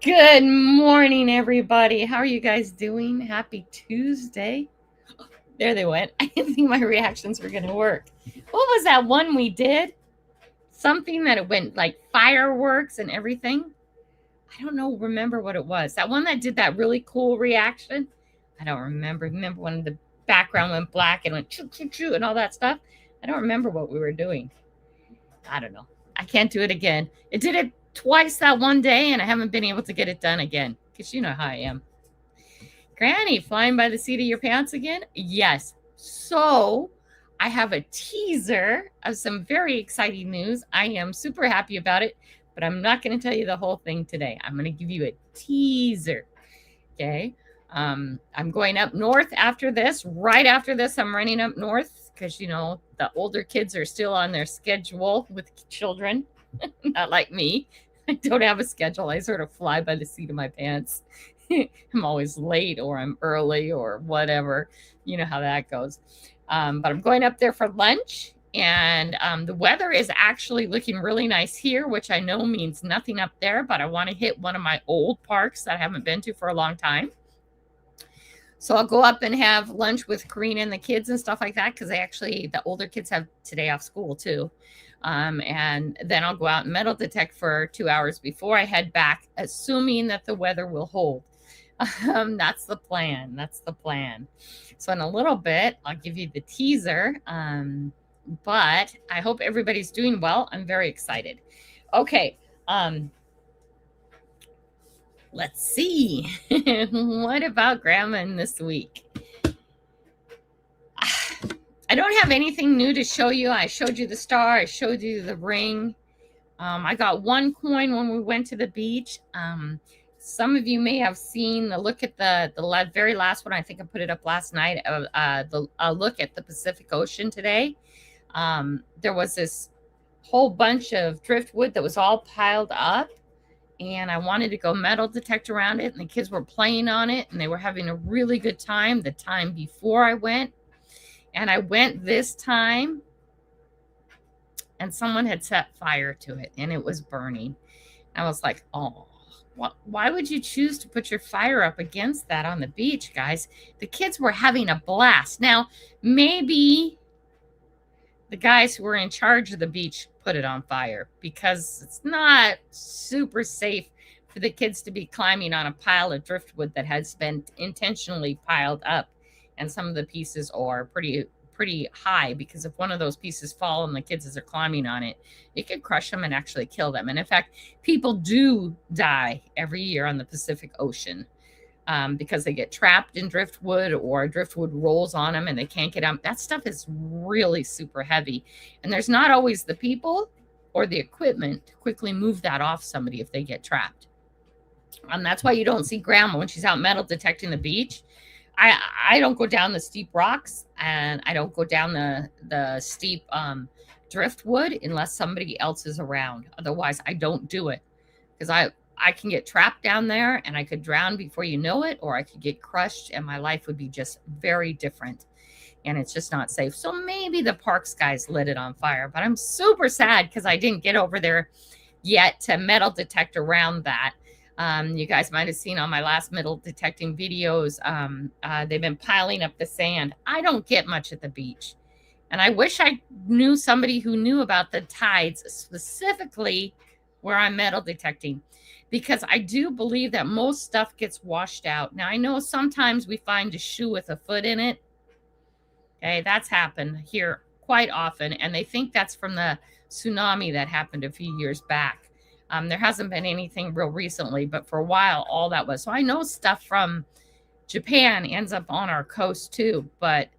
Good morning, everybody. How are you guys doing? Happy Tuesday. There they went. I didn't think my reactions were going to work. What was that one we did? Something that it went like fireworks and everything. I don't know, remember what it was. That one that did that really cool reaction. I don't remember. Remember when the background went black and went choo choo choo and all that stuff? I don't remember what we were doing. I don't know. I can't do it again. It did it twice that one day, and I haven't been able to get it done again because you know how I am. Granny, flying by the seat of your pants again? Yes. So I have a teaser of some very exciting news. I am super happy about it, but I'm not going to tell you the whole thing today. I'm going to give you a teaser. Okay. I'm going up north after this. Right after this, I'm running up north because, you know, the older kids are still on their schedule with children, not like me. I don't have a schedule. I sort of fly by the seat of my pants. I'm always late or I'm early or whatever. You know how that goes. But I'm going up there for lunch. And the weather is actually looking really nice here, which I know means nothing up there. But I want to hit one of my old parks that I haven't been to for a long time. So I'll go up and have lunch with Karina and the kids and stuff like that because the older kids have today off school too. And then I'll go out and metal detect for 2 hours before I head back, assuming that the weather will hold. That's the plan. That's the plan. So in a little bit, I'll give you the teaser. But I hope everybody's doing well. I'm very excited. Okay. Let's see. What about Grandma in this week? I don't have anything new to show you. I showed you the star. I showed you the ring. I got one coin when we went to the beach. Some of you may have seen the look at the very last one. I think I put it up last night. A look at the Pacific Ocean today. There was this whole bunch of driftwood that was all piled up. And I wanted to go metal detect around it. And the kids were playing on it. And they were having a really good time the time before I went. And I went this time. And someone had set fire to it. And it was burning. I was like, oh, why would you choose to put your fire up against that on the beach, guys? The kids were having a blast. Now, maybe the guys who were in charge of the beach put it on fire because it's not super safe for the kids to be climbing on a pile of driftwood that has been intentionally piled up. And some of the pieces are pretty high because if one of those pieces fall and the kids are climbing on it, it could crush them and actually kill them. And in fact, people do die every year on the Pacific Ocean. Because they get trapped in driftwood or driftwood rolls on them and they can't get out. That stuff is really super heavy. And there's not always the people or the equipment to quickly move that off somebody if they get trapped. That's why you don't see Grandma when she's out metal detecting the beach. I don't go down the steep rocks and I don't go down the steep driftwood unless somebody else is around. Otherwise, I don't do it because I can get trapped down there and I could drown before you know it, or I could get crushed and my life would be just very different. And it's just not safe. So maybe the parks guys lit it on fire, but I'm super sad because I didn't get over there yet to metal detect around that. You guys might have seen on my last metal detecting videos, they've been piling up the sand. I don't get much at the beach. And I wish I knew somebody who knew about the tides, specifically where I'm metal detecting. Because I do believe that most stuff gets washed out. Now, I know sometimes we find a shoe with a foot in it. Okay, that's happened here quite often. And they think that's from the tsunami that happened a few years back. There hasn't been anything real recently, but for a while, all that was. So I know stuff from Japan ends up on our coast too. But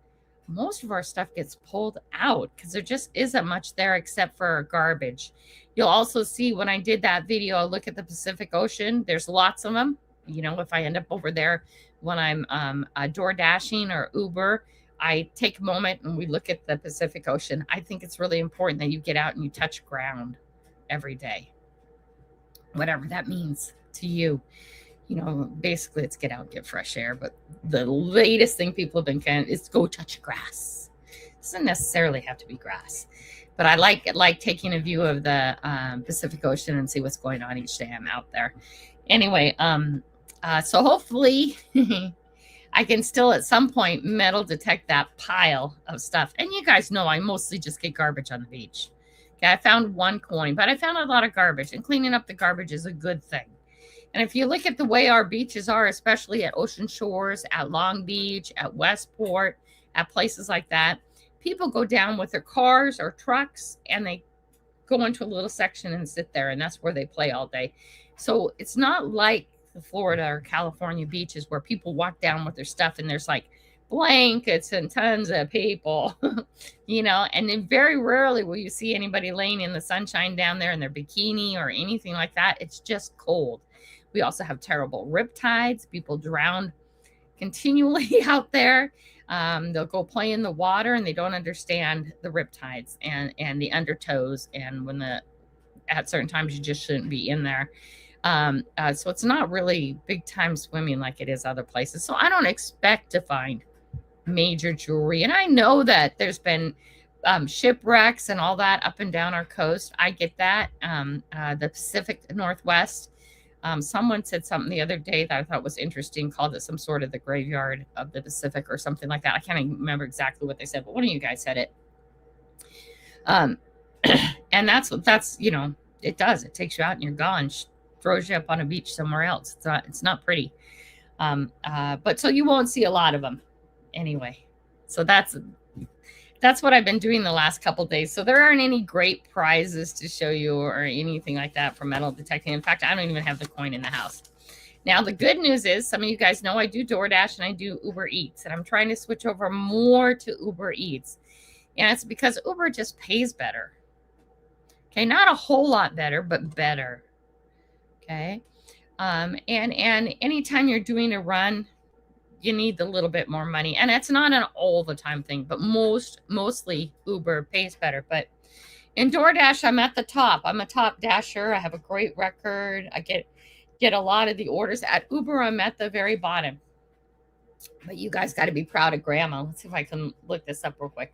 most of our stuff gets pulled out because there just isn't much there except for garbage. You'll also see when I did that video, I'll look at the Pacific Ocean. There's lots of them. You know, if I end up over there when I'm door dashing or Uber, I take a moment and we look at the Pacific Ocean. I think it's really important that you get out and you touch ground every day, whatever that means to you. You know, basically it's get out and get fresh air. But the latest thing people have been is go touch grass. It doesn't necessarily have to be grass. But I like taking a view of the Pacific Ocean and see what's going on each day I'm out there. Anyway, so hopefully I can still at some point metal detect that pile of stuff. And you guys know I mostly just get garbage on the beach. Okay, I found one coin, but I found a lot of garbage, and cleaning up the garbage is a good thing. And if you look at the way our beaches are, especially at Ocean Shores, at Long Beach, at Westport, at places like that, people go down with their cars or trucks and they go into a little section and sit there, and that's where they play all day. So it's not like the Florida or California beaches where people walk down with their stuff and there's like blankets and tons of people, you know, and then very rarely will you see anybody laying in the sunshine down there in their bikini or anything like that. It's just cold. We also have terrible riptides. People drown continually out there. They'll go play in the water and they don't understand the riptides and the undertows, and when at certain times you just shouldn't be in there. So it's not really big time swimming like it is other places. So I don't expect to find major jewelry. And I know that there's been shipwrecks and all that up and down our coast. I get that. The Pacific Northwest. Someone said something the other day that I thought was interesting, called it some sort of the graveyard of the Pacific or something like that. I can't even remember exactly what they said, but one of you guys said it. And that's, you know, it does. It takes you out and you're gone, throws you up on a beach somewhere else. It's not pretty. But so you won't see a lot of them anyway. So that's what I've been doing the last couple of days. So there aren't any great prizes to show you or anything like that for metal detecting. In fact, I don't even have the coin in the house. Now, the good news is some of you guys know I do DoorDash and I do Uber Eats, and I'm trying to switch over more to Uber Eats. And it's because Uber just pays better. Okay, not a whole lot better, but better. Okay. And anytime you're doing a run, you need a little bit more money. And it's not an all the time thing, but mostly Uber pays better. But in DoorDash, I'm at the top. I'm a top dasher. I have a great record. I get a lot of the orders. At Uber, I'm at the very bottom. But you guys got to be proud of Grandma. Let's see if I can look this up real quick.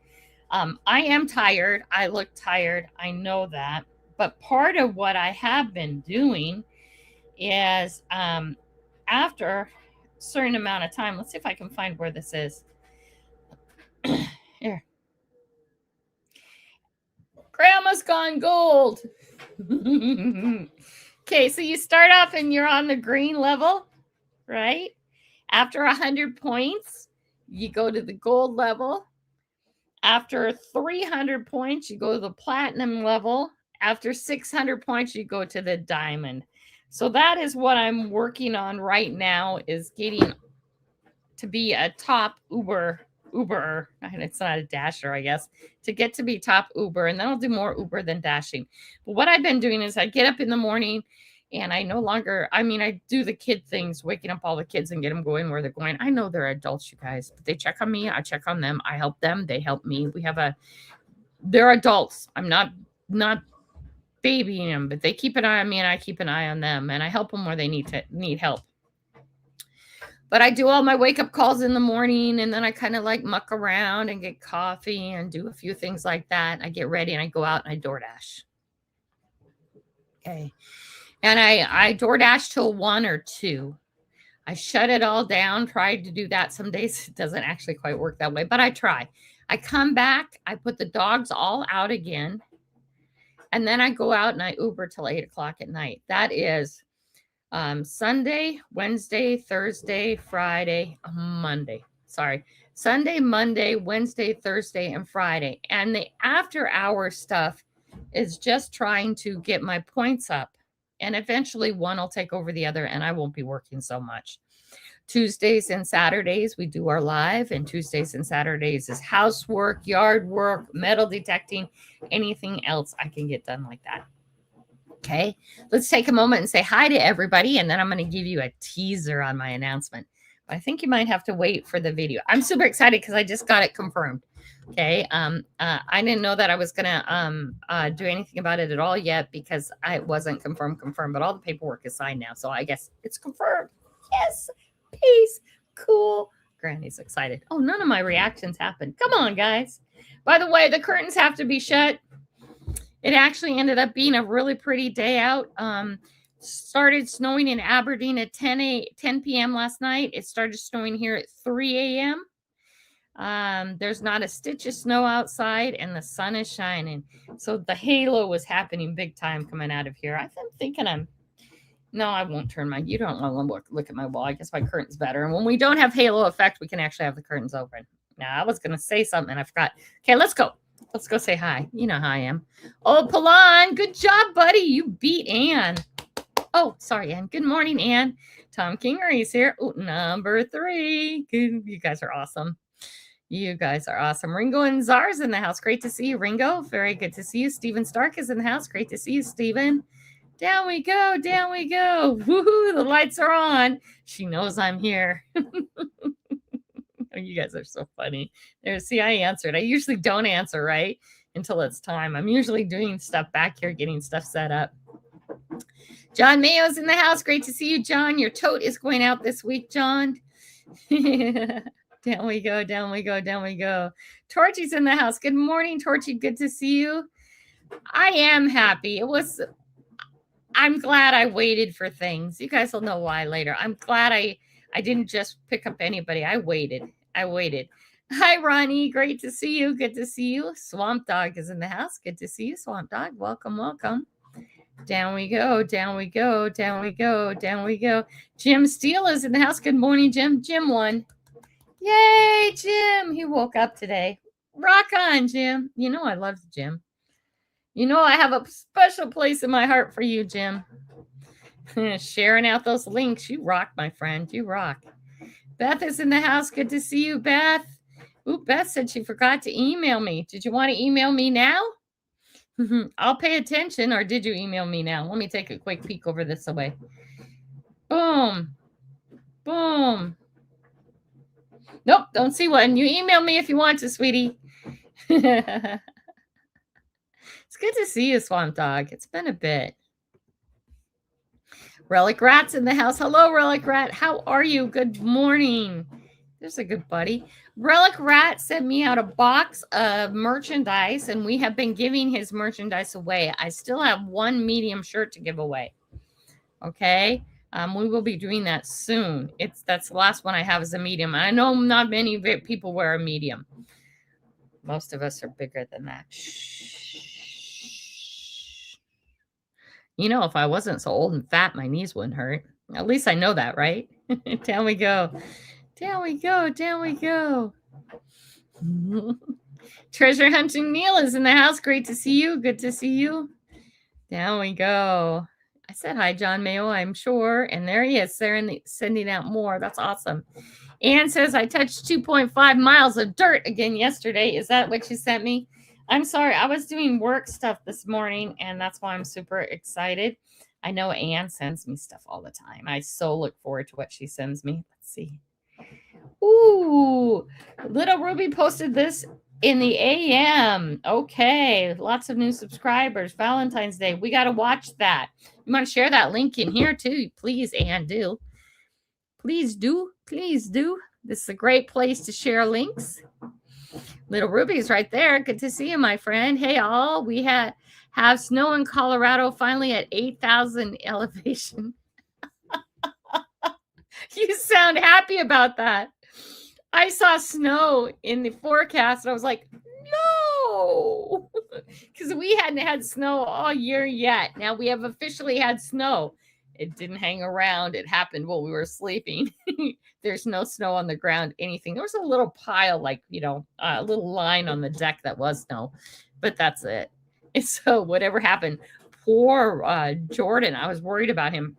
I am tired. I look tired. I know that. But part of what I have been doing is after a certain amount of time, let's see if I can find where this is. Here. Grandma's gone gold. Okay, so you start off and you're on the green level, right? After 100 points, you go to the gold level. After 300 points, you go to the platinum level. After 600 points, you go to the diamond. So that is what I'm working on right now, is getting to be a top Uber, and it's not a dasher, I guess, to get to be top Uber. And then I'll do more Uber than dashing. But what I've been doing is I get up in the morning and I do the kid things, waking up all the kids and get them going where they're going. I know they're adults, you guys, but they check on me. I check on them. I help them. They help me. They're adults. I'm not babying them, but they keep an eye on me and I keep an eye on them, and I help them where they need help. But I do all my wake up calls in the morning, and then I kind of like muck around and get coffee and do a few things like that. I get ready and I go out and I DoorDash. Okay. And I DoorDash till 1 or 2. I shut it all down, tried to do that. Some days it doesn't actually quite work that way, but I try. I come back, I put the dogs all out again, and then I go out and I Uber till 8 o'clock at night. That is Sunday, Wednesday, Thursday, Friday, Monday. Sorry. Sunday, Monday, Wednesday, Thursday, and Friday. And the after hour stuff is just trying to get my points up. And eventually one will take over the other and I won't be working so much. Tuesdays and Saturdays, we do our live, and Tuesdays and Saturdays is housework, yard work, metal detecting, anything else I can get done like that. Okay, let's take a moment and say hi to everybody, and then I'm going to give you a teaser on my announcement. But I think you might have to wait for the video. I'm super excited because I just got it confirmed. Okay, I didn't know that I was going to do anything about it at all yet because I wasn't confirmed, but all the paperwork is signed now, so I guess it's confirmed. Yes, peace, cool. Granny's excited. Oh, none of my reactions happened. Come on, guys. By the way, the curtains have to be shut. It actually ended up being a really pretty day out. Started snowing in Aberdeen at 10 p.m. last night. It started snowing here at 3 a.m. There's not a stitch of snow outside and the sun is shining. So the halo was happening big time coming out of here. I'm thinking no, I won't turn you don't want to look at my wall. I guess my curtain's better. And when we don't have halo effect, we can actually have the curtains open. Now, I was going to say something and I forgot. Okay, let's go. Let's go say hi. You know how I am. Oh, Palan, good job, buddy. You beat Ann. Oh, sorry, Ann. Good morning, Ann. Tom Kingery's here. Oh, number 3. Good. You guys are awesome. You guys are awesome. Ringo and Czar's in the house. Great to see you, Ringo. Very good to see you. Stephen Stark is in the house. Great to see you, Stephen. Down we go. Down we go. Woohoo, the lights are on. She knows I'm here. Oh, you guys are so funny. See, I answered. I usually don't answer, right? Until it's time. I'm usually doing stuff back here, getting stuff set up. John Mayo's in the house. Great to see you, John. Your tote is going out this week, John. Down we go, down we go, down we go. Torchy's in the house. Good morning, Torchy. Good to see you. I am happy. I'm glad I waited for things. You guys will know why later. I'm glad I didn't just pick up anybody. I waited. Hi, Ronnie. Great to see you. Good to see you. Swamp Dog is in the house. Good to see you, Swamp Dog. Welcome, welcome. Down we go, down we go, down we go, down we go. Jim Steele is in the house. Good morning, Jim. Jim won. Yay, Jim. He woke up today. Rock on, Jim. You know I love Jim. You know I have a special place in my heart for you, Jim. Sharing out those links. You rock, my friend. You rock. Beth is in the house. Good to see you, Beth. Ooh, Beth said she forgot to email me. Did you want to email me now? I'll pay attention, or did you email me now? Let me take a quick peek over this way. Boom. Boom. Nope, don't see one. You email me if you want to, sweetie. It's good to see you, Swamp Dog. It's been a bit. Relic Rat's in the house. Hello, Relic Rat. How are you? Good morning. There's a good buddy. Relic Rat sent me out a box of merchandise, and we have been giving his merchandise away. I still have one medium shirt to give away. Okay? We will be doing that soon. That's the last one I have is a medium. I know not many people wear a medium. Most of us are bigger than that. Shh. You know, if I wasn't so old and fat, my knees wouldn't hurt. At least I know that, right? Down we go. Down we go. Down we go. Treasure Hunting Neil is in the house. Great to see you. Good to see you. Down we go. I said hi, John Mayo, I'm sure. And there he is, sending out more. That's awesome. Ann says, I touched 2.5 miles of dirt again yesterday. Is that what you sent me? I'm sorry. I was doing work stuff this morning, and that's why I'm super excited. I know Ann sends me stuff all the time. I so look forward to what she sends me. Let's see. Ooh, Little Ruby posted this in the AM. Okay, lots of new subscribers. Valentine's Day. We got to watch that. You want to share that link in here too? Please, Ann, do. Please do. Please do. This is a great place to share links. Little Ruby's right there. Good to see you, my friend. Hey, all. We have snow in Colorado finally at 8,000 elevation. You sound happy about that. I saw snow in the forecast, and I was like, no, because we hadn't had snow all year yet. Now we have officially had snow. It didn't hang around. It happened while we were sleeping. There's no snow on the ground, anything. There was a little pile, like, a little line on the deck that was snow, but that's it. And so whatever happened, poor Jordan, I was worried about him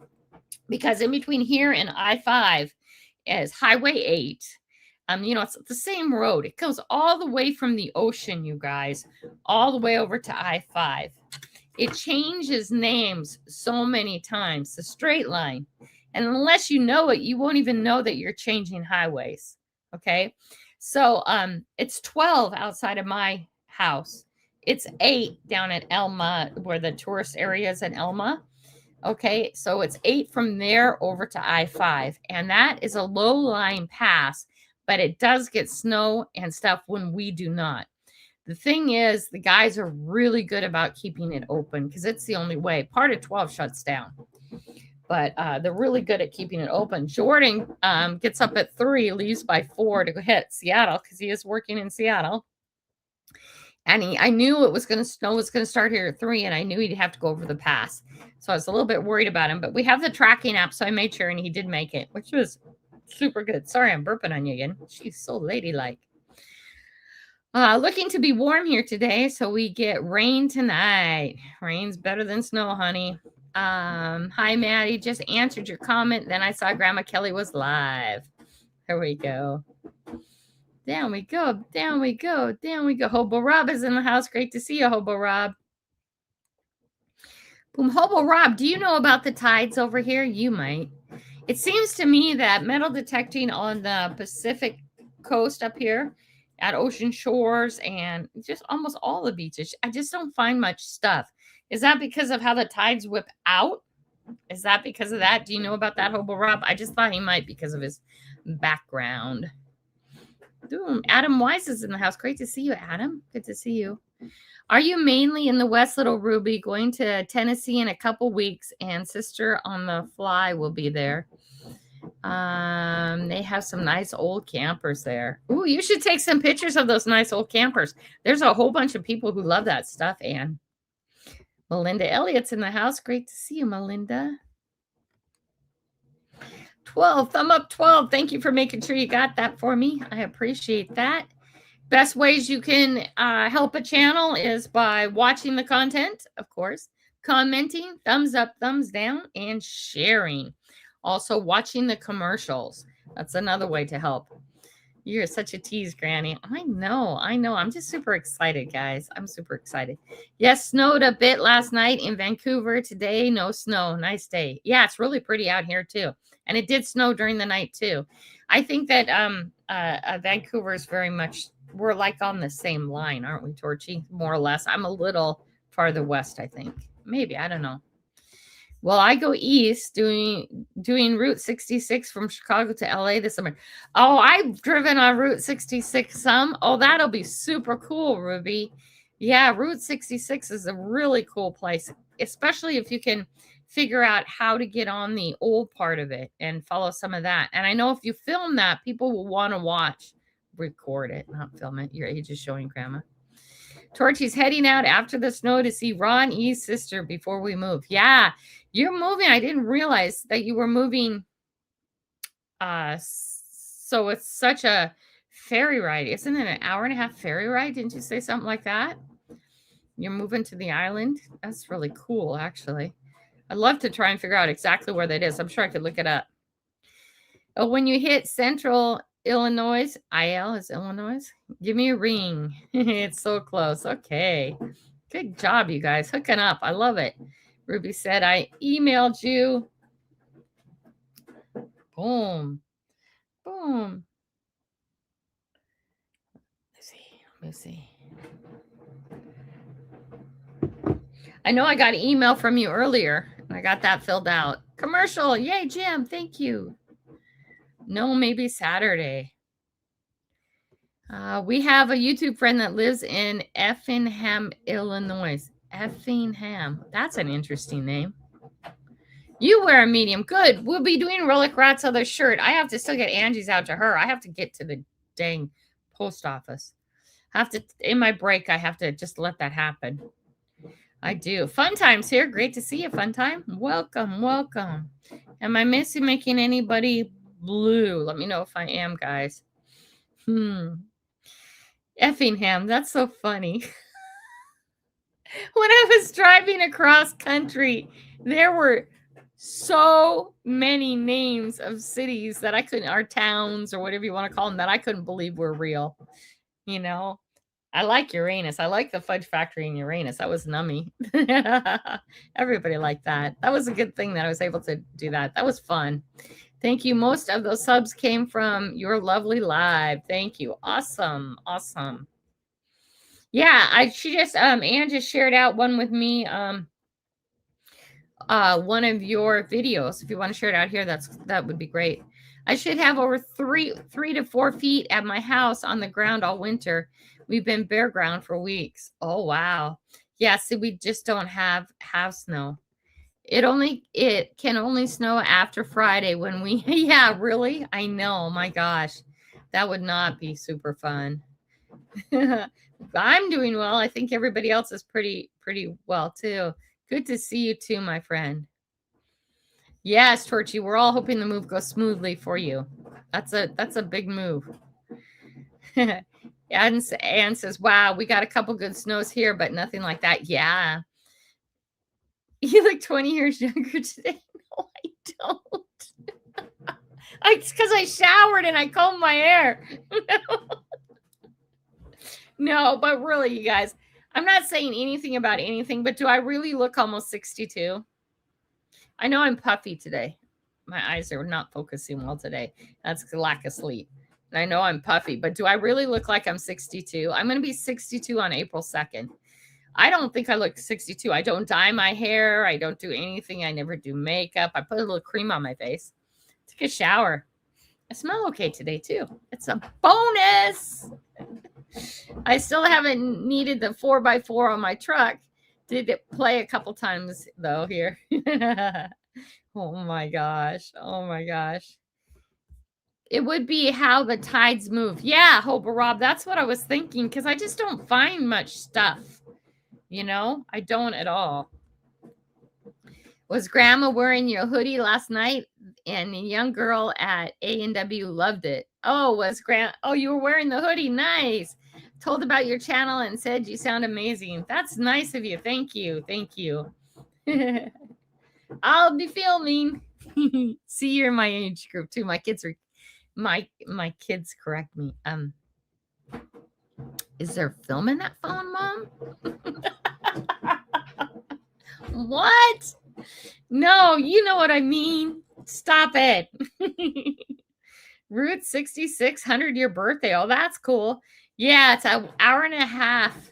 because in between here and I-5 is Highway 8. It's the same road. It goes all the way from the ocean, you guys, all the way over to I-5. It changes names so many times, the straight line. And unless you know it, you won't even know that you're changing highways. Okay. So it's 12 outside of my house. It's 8 down at Elma, where the tourist area is in Elma. Okay. So it's 8 from there over to I-5. And that is a low line pass, but it does get snow and stuff when we do not. The thing is, the guys are really good about keeping it open because it's the only way. Part of 12 shuts down, but they're really good at keeping it open. Jordan gets up at 3, leaves by 4 to go hit Seattle because he is working in Seattle. And I knew it was going to snow, was going to start here at 3, and I knew he'd have to go over the pass. So I was a little bit worried about him, but we have the tracking app, so I made sure, and he did make it, which was super good. Sorry, I'm burping on you again. She's so ladylike. Looking to be warm here today, so we get rain tonight. Rain's better than snow, honey. Hi, Maddie. Just answered your comment. Then I saw Grandma Kelly was live. There we go. Down we go. Down we go. Down we go. Hobo Rob is in the house. Great to see you, Hobo Rob. Boom. Hobo Rob, do you know about the tides over here? You might. It seems to me that metal detecting on the Pacific coast up here at Ocean Shores and just almost all the beaches, I just don't find much stuff. Is that because of how the tides whip out? Is that because of that? Do you know about that, Hobo Rob? I just thought he might because of his background. Boom. Adam Wise is in the house. Great to see you, Adam. Good to see you. Are you mainly in the West, little Ruby? Going to Tennessee in a couple weeks, and Sister on the Fly will be there. They have some nice old campers there. Ooh, you should take some pictures of those nice old campers. There's a whole bunch of people who love that stuff, Anne. Melinda Elliott's in the house. Great to see you, Melinda. 12, thumb up 12. Thank you for making sure you got that for me. I appreciate that. Best ways you can help a channel is by watching the content, of course, commenting, thumbs up, thumbs down, and sharing. Also, watching the commercials. That's another way to help. You're such a tease, Granny. I know. I'm just super excited, guys. I'm super excited. Yes, snowed a bit last night in Vancouver. Today, no snow. Nice day. Yeah, it's really pretty out here, too. And it did snow during the night, too. I think that Vancouver is very much, we're like on the same line, aren't we, Torchy? More or less. I'm a little farther west, I think. Maybe. I don't know. Well, I go east doing Route 66 from Chicago to LA this summer. Oh, I've driven on Route 66 some. Oh, that'll be super cool, Ruby. Yeah, Route 66 is a really cool place, especially if you can figure out how to get on the old part of it and follow some of that. And I know if you film that, people will want to record it, not film it. Your age is showing, Grandma. Torchy's heading out after the snow to see Ron E's sister before we move. Yeah, you're moving. I didn't realize that you were moving. So it's such a ferry ride. Isn't it an hour-and-a-half ferry ride? Didn't you say something like that? You're moving to the island? That's really cool, actually. I'd love to try and figure out exactly where that is. I'm sure I could look it up. Oh, when you hit Central Illinois, IL is Illinois, give me a ring. It's so close. Okay. Good job, you guys. Hooking up. I love it. Ruby said, I emailed you. Boom. Boom. Let me see. I know I got an email from you earlier. I got that filled out. Commercial. Yay, Jim. Thank you. No, maybe Saturday. We have a YouTube friend that lives in Effingham, Illinois. Effingham. That's an interesting name. You wear a medium. Good. We'll be doing Relic Rat's other shirt. I have to still get Angie's out to her. I have to get to the dang post office. In my break, I have to just let that happen. I do. Fun Time's here. Great to see you, Fun Time. Welcome, welcome. Am I making anybody blue? Let me know if I am, guys. Effingham, that's so funny. When I was driving across country, there were so many names of cities that I couldn't, or towns or whatever you want to call them, that I couldn't believe were real. You know, I like Uranus. I like the Fudge Factory in Uranus. That was nummy. Everybody liked that. That was a good thing that I was able to do that. That was fun. Thank you. Most of those subs came from your lovely live. Thank you. Awesome. Awesome. Yeah, Anne just shared out one with me. One of your videos. If you want to share it out here, that would be great. I should have over 3 to 4 feet at my house on the ground all winter. We've been bare ground for weeks. Oh, wow. Yeah, see, we just don't have snow. It can only snow after Friday when we yeah, really? I know. My gosh. That would not be super fun. I'm doing well. I think everybody else is pretty well too. Good to see you too, my friend. Yes, Torchy, we're all hoping the move goes smoothly for you. That's a big move. Anne says, wow, we got a couple good snows here, but nothing like that. Yeah. You look 20 years younger today. No, I don't. It's because I showered and I combed my hair. No, but really, you guys, I'm not saying anything about anything, but do I really look almost 62? I know I'm puffy today. My eyes are not focusing well today. That's the lack of sleep. And I know I'm puffy, but do I really look like I'm 62? I'm going to be 62 on April 2nd. I don't think I look 62. I don't dye my hair. I don't do anything. I never do makeup. I put a little cream on my face. Took a shower. I smell okay today, too. It's a bonus. I still haven't needed the 4x4 on my truck. Did it play a couple times, though, here. Oh, my gosh. Oh, my gosh. It would be how the tides move. Yeah, Hope Rob, that's what I was thinking, because I just don't find much stuff. You know, I don't at all. Was Grandma wearing your hoodie last night? And a young girl at A&W loved it. Oh, you were wearing the hoodie. Nice. Told about your channel and said you sound amazing. That's nice of you. Thank you. Thank you. I'll be filming. See, you're in my age group too. My kids correct me. Is there film in that phone, Mom? What? No, you know what I mean. Stop it. Route 66, 100-year birthday. Oh, that's cool. Yeah, it's an hour and a half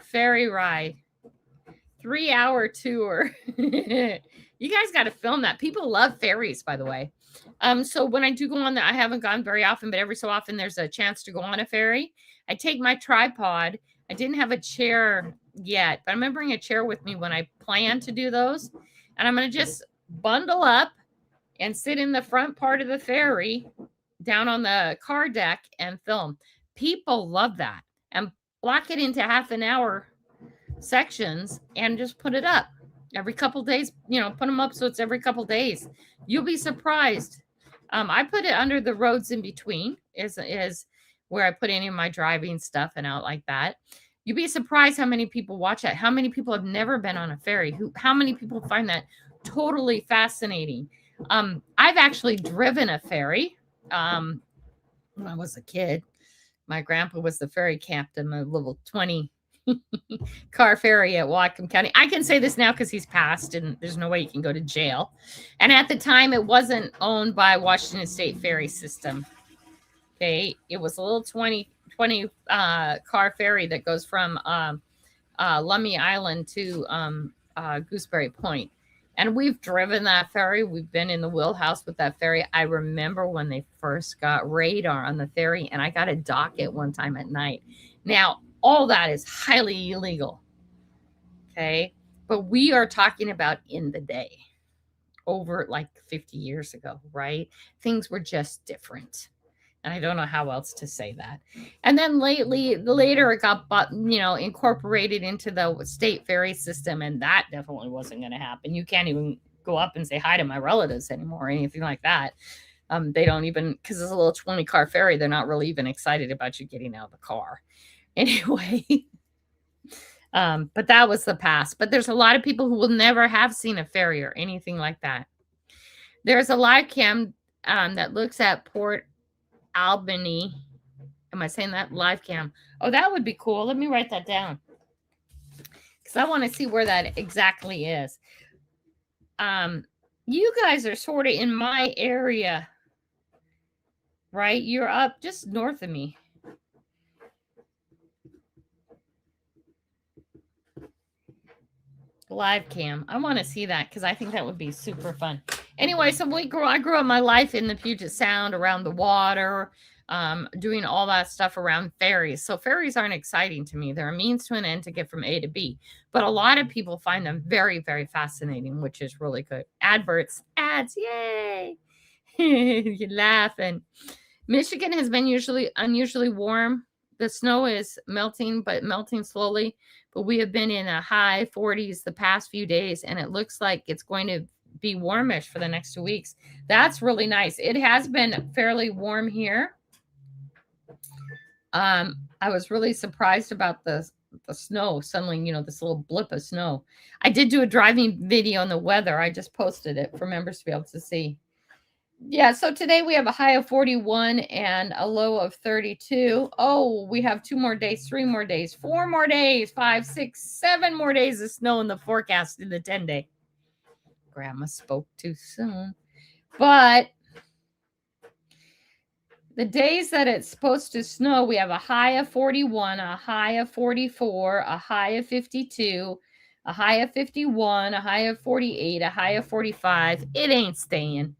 ferry ride. 3-hour tour. You guys got to film that. People love ferries, by the way. So when I do go on that, I haven't gone very often, but every so often there's a chance to go on a ferry. I take my tripod. I didn't have a chair yet, but I'm going to bring a chair with me when I plan to do those. And I'm going to just bundle up and sit in the front part of the ferry down on the car deck and film. People love that. And block it into half an hour sections and just put it up every couple days. You know, put them up so it's every couple days. You'll be surprised. I put it under the roads in between is where I put any of my driving stuff and out like that. You'd be surprised how many people watch that. How many people have never been on a ferry? How many people find that totally fascinating? I've actually driven a ferry when I was a kid. My grandpa was the ferry captain, a little 20 car ferry at Whatcom County. I can say this now because he's passed and there's no way he can go to jail. And at the time, it wasn't owned by Washington State Ferry System. Okay, it was a little 20 car ferry that goes from Lummi Island to Gooseberry Point. And we've driven that ferry. We've been in the wheelhouse with that ferry. I remember when they first got radar on the ferry, and I got a docket one time at night. Now, all that is highly illegal. Okay, but we are talking about in the day, over like 50 years ago, right? Things were just different. And I don't know how else to say that. And then later it got, incorporated into the state ferry system, and that definitely wasn't going to happen. You can't even go up and say hi to my relatives anymore or anything like that. They don't even, because it's a little 20-car ferry, they're not really even excited about you getting out of the car. Anyway, but that was the past. But there's a lot of people who will never have seen a ferry or anything like that. There's a live cam that looks at Port Albany. Am I saying that? Live cam. Oh, that would be cool. Let me write that down because I want to see where that exactly is. You guys are sort of in my area, right? You're up just north of me. Live cam. I want to see that because I think that would be super fun. Anyway, so I grew up my life in the Puget Sound, around the water, doing all that stuff around ferries. So ferries aren't exciting to me. They're a means to an end to get from A to B. But a lot of people find them very, very fascinating, which is really good. Ads, yay! You're laughing. Michigan has been unusually warm. The snow is melting, but melting slowly. But we have been in a high 40s the past few days, and it looks like it's going to be warmish for the next 2 weeks. That's really nice. It has been fairly warm here. I was really surprised about the snow suddenly, this little blip of snow. I did do a driving video on the weather. I just posted it for members to be able to see. Yeah, so today we have a high of 41 and a low of 32. Oh, we have 2 more days, 3 more days, 4 more days, 5, 6, 7 more days of snow in the forecast in the 10-day. Grandma spoke too soon. But the days that it's supposed to snow, we have a high of 41, a high of 44, a high of 52, a high of 51, a high of 48, a high of 45. It ain't staying.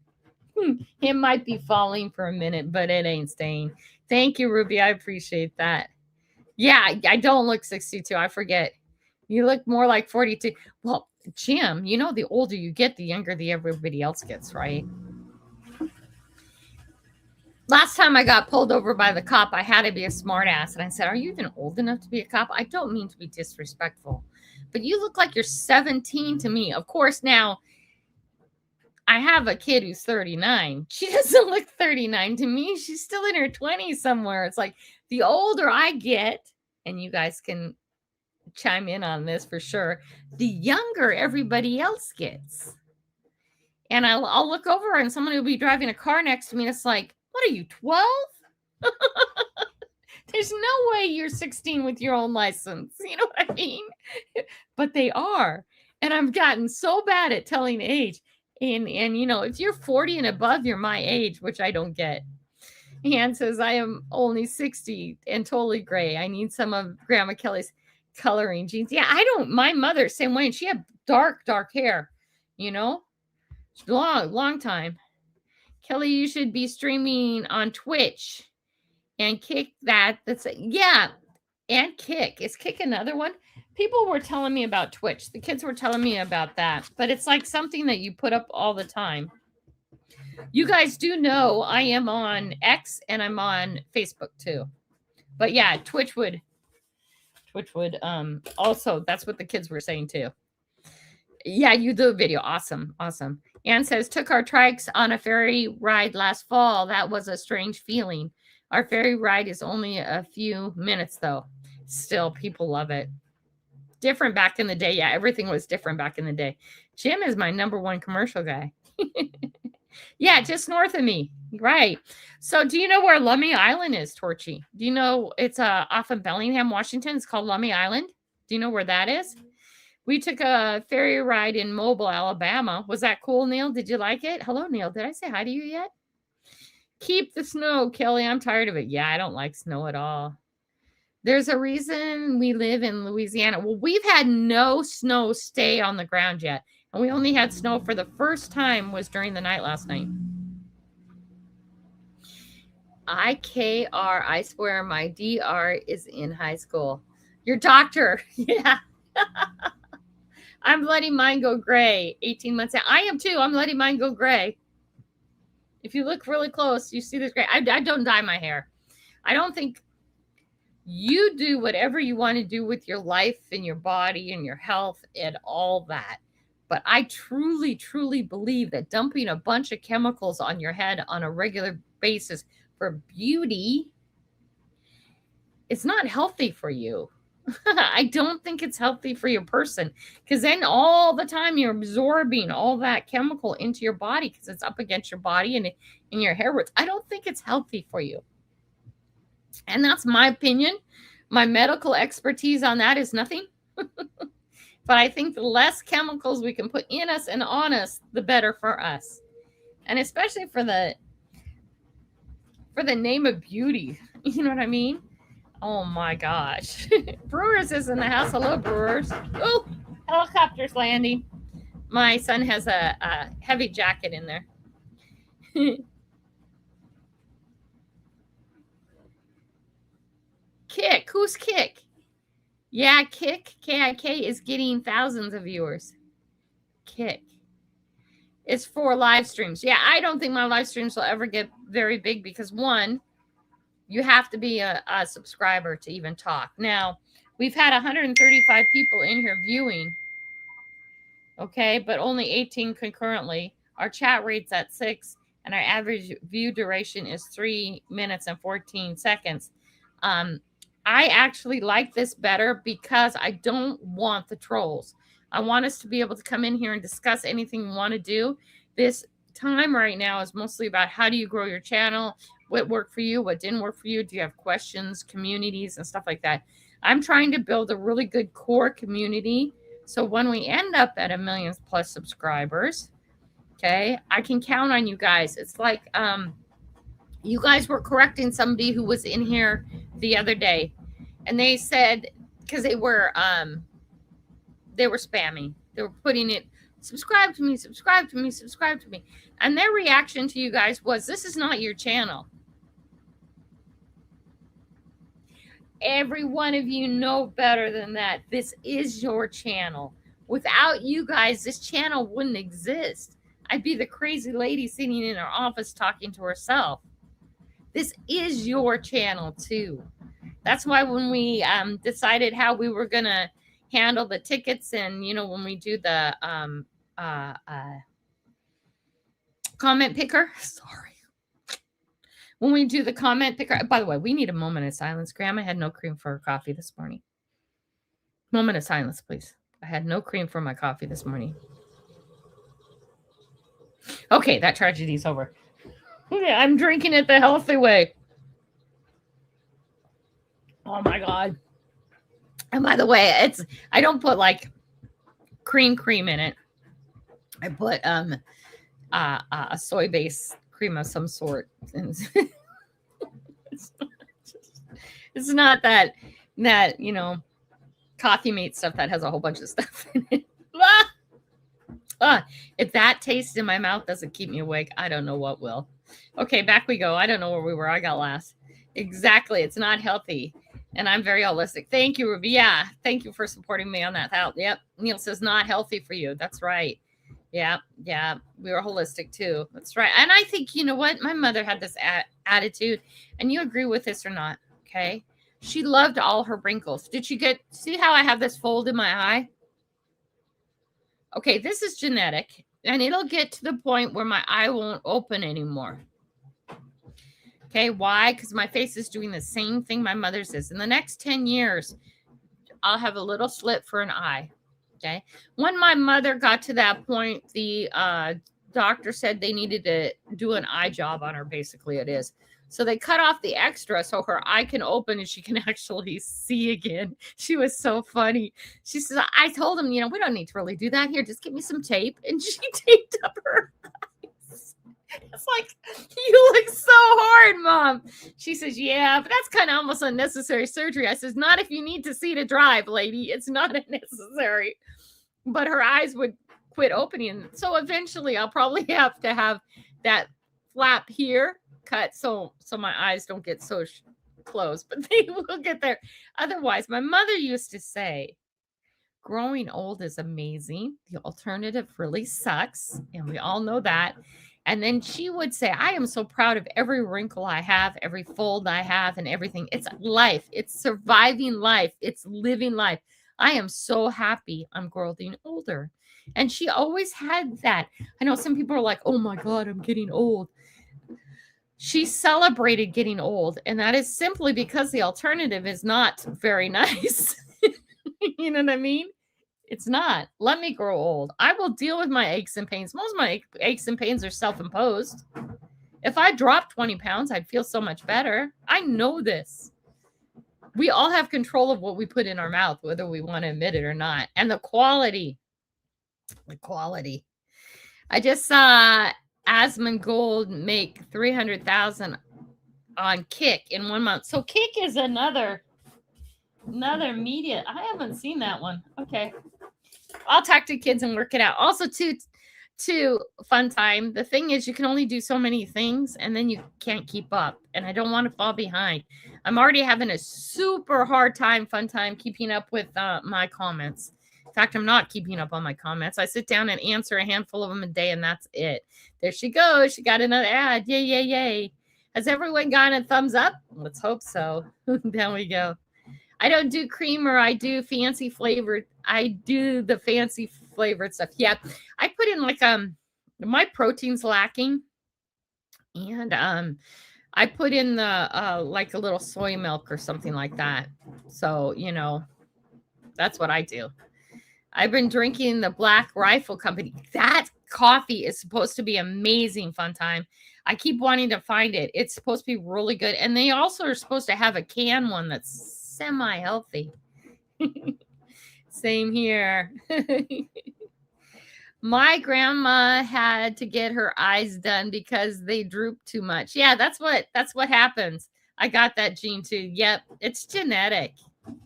It might be falling for a minute, but it ain't staying. Thank you, Ruby. I appreciate that. Yeah, I don't look 62. I forget. You look more like 42. Well, Jim, the older you get, the younger everybody else gets, right? Last time I got pulled over by the cop, I had to be a smart ass. And I said, are you even old enough to be a cop? I don't mean to be disrespectful, but you look like you're 17 to me. Of course, now I have a kid who's 39. She doesn't look 39 to me. She's still in her 20s somewhere. It's like the older I get, and you guys can chime in on this for sure, the younger everybody else gets. And I'll look over and someone will be driving a car next to me. And it's like, what are you, 12? There's no way you're 16 with your own license. You know what I mean? But they are. And I've gotten so bad at telling age. And if you're 40 and above, you're my age, which I don't get. Ann says, I am only 60 and totally gray. I need some of Grandma Kelly's coloring jeans. Yeah, I don't. My mother, same way. And she had dark hair, long time. Kelly, you should be streaming on Twitch and Kick that. Yeah. And Kick. Is Kick another one? People were telling me about Twitch. The kids were telling me about that. But it's like something that you put up all the time. You guys do know I am on X and I'm on Facebook too. But yeah, Twitch would also, that's what the kids were saying too. Yeah, you do a video. Awesome. Ann says, took our trikes on a ferry ride last fall. That was a strange feeling. Our ferry ride is only a few minutes though. Still, people love it. Different back in the day. Yeah, everything was different back in the day. Jim is my number one commercial guy. Yeah, just north of me. Right. So do you know where Lummi Island is, Torchy? Do you know it's off of Bellingham, Washington? It's called Lummi Island. Do you know where that is? We took a ferry ride in Mobile, Alabama. Was that cool, Neil? Did you like it? Hello, Neil. Did I say hi to you yet? Keep the snow, Kelly. I'm tired of it. Yeah, I don't like snow at all. There's a reason we live in Louisiana. Well, we've had no snow stay on the ground yet. And we only had snow for the first time was during the night last night. IKR, I swear my DR is in high school. Your doctor. Yeah. I'm letting mine go gray. 18 months out. I am too. I'm letting mine go gray. If you look really close, you see this gray. I don't dye my hair. I don't think you do whatever you want to do with your life and your body and your health and all that. But I truly, truly believe that dumping a bunch of chemicals on your head on a regular basis for beauty is not healthy for you. I don't think it's healthy for your person because then all the time you're absorbing all that chemical into your body because it's up against your body and in your hair roots. I don't think it's healthy for you. And that's my opinion. My medical expertise on that is nothing. But I think the less chemicals we can put in us and on us, the better for us. And especially for the name of beauty. You know what I mean? Oh my gosh. Brewers is in the house. Hello, Brewers. Oh, helicopter's landing. My son has a heavy jacket in there. Kick. Who's Kick? Yeah, Kick, K-I-K, is getting thousands of viewers. Kick. It's for live streams. Yeah, I don't think my live streams will ever get very big because, one, you have to be a subscriber to even talk. Now, we've had 135 people in here viewing, okay, but only 18 concurrently. Our chat rate's at 6, and our average view duration is 3 minutes and 14 seconds. I actually like this better because I don't want the trolls. I want us to be able to come in here and discuss anything we want to do. This time right now is mostly about how do you grow your channel, what worked for you, what didn't work for you, do you have questions, communities, and stuff like that. I'm trying to build a really good core community, so when we end up at 1 million plus subscribers, okay, I can count on you guys. It's like you guys were correcting somebody who was in here the other day, and they said, because they were spamming, they were putting it, subscribe to me, subscribe to me, subscribe to me, and their reaction to you guys was, this is not your channel. Every one of you know better than that. This is your channel. Without you guys, this channel wouldn't exist. I'd be the crazy lady sitting in her office talking to herself. This is your channel too. That's why when we decided how we were going to handle the tickets, and, you know, when we do the comment picker, sorry. When we do the comment picker, by the way, we need a moment of silence. Grandma had no cream for her coffee this morning. Moment of silence, please. I had no cream for my coffee this morning. Okay, that tragedy's over. I'm drinking it the healthy way. Oh my God. And by the way, I don't put like cream in it. I put a soy-based cream of some sort. It's not that, you know, coffee mate stuff that has a whole bunch of stuff in it. If that taste in my mouth doesn't keep me awake, I don't know what will. Okay, back we go. I don't know where we were. I got lost. Exactly. It's not healthy. And I'm very holistic. Thank you, Ruby. Yeah. Thank you for supporting me on that. Yep. Neil says not healthy for you. That's right. Yeah. Yeah. We were holistic too. That's right. And I think, you know what? My mother had this attitude, and you agree with this or not. Okay. She loved all her wrinkles. Did you see how I have this fold in my eye? Okay. This is genetic, and it'll get to the point where my eye won't open anymore. Okay, why? Because my face is doing the same thing my mother's is. In the next 10 years, I'll have a little slit for an eye. Okay. When my mother got to that point, the doctor said they needed to do an eye job on her, basically it is. So they cut off the extra so her eye can open and she can actually see again. She was so funny. She says, I told him, you know, we don't need to really do that. Here, just give me some tape. And she taped up her eyes. It's like, you look so hard, Mom. She says, yeah, but that's kind of almost unnecessary surgery. I says, not if you need to see to drive, lady. It's not unnecessary. But her eyes would quit opening. So eventually I'll probably have to have that flap here cut so my eyes don't get so closed, but they will get there. Otherwise, my mother used to say, growing old is amazing. The alternative really sucks. And we all know that. And then she would say, I am so proud of every wrinkle I have, every fold I have, and everything. It's life. It's surviving life. It's living life. I am so happy I'm growing older. And she always had that. I know some people are like, oh my God, I'm getting old. She celebrated getting old. And that is simply because the alternative is not very nice. You know what I mean? It's not. Let me grow old. I will deal with my aches and pains. Most of my aches and pains are self-imposed. If I dropped 20 pounds, I'd feel so much better. I know this. We all have control of what we put in our mouth, whether we want to admit it or not. And the quality. I just saw Asmongold make 300,000 on Kick in 1 month. So Kick is another media. I haven't seen that one. Okay. I'll talk to kids and work it out. Also, to fun time. The thing is, you can only do so many things, and then you can't keep up. And I don't want to fall behind. I'm already having a super hard time, fun time, keeping up with my comments. In fact, I'm not keeping up on my comments. I sit down and answer a handful of them a day, and that's it. There she goes. She got another ad. Yay, yay, yay. Has everyone gotten a thumbs up? Let's hope so. There we go. I don't do creamer. I do fancy flavored. I do the fancy flavored stuff. Yeah. I put in like my protein's lacking. And I put in the like a little soy milk or something like that. So, you know, that's what I do. I've been drinking the Black Rifle Company. That coffee is supposed to be amazing, fun time. I keep wanting to find it. It's supposed to be really good. And they also are supposed to have a can one that's semi-healthy. Same here. My grandma had to get her eyes done because they droop too much. Yeah, that's what happens. I got that gene too. Yep, it's genetic.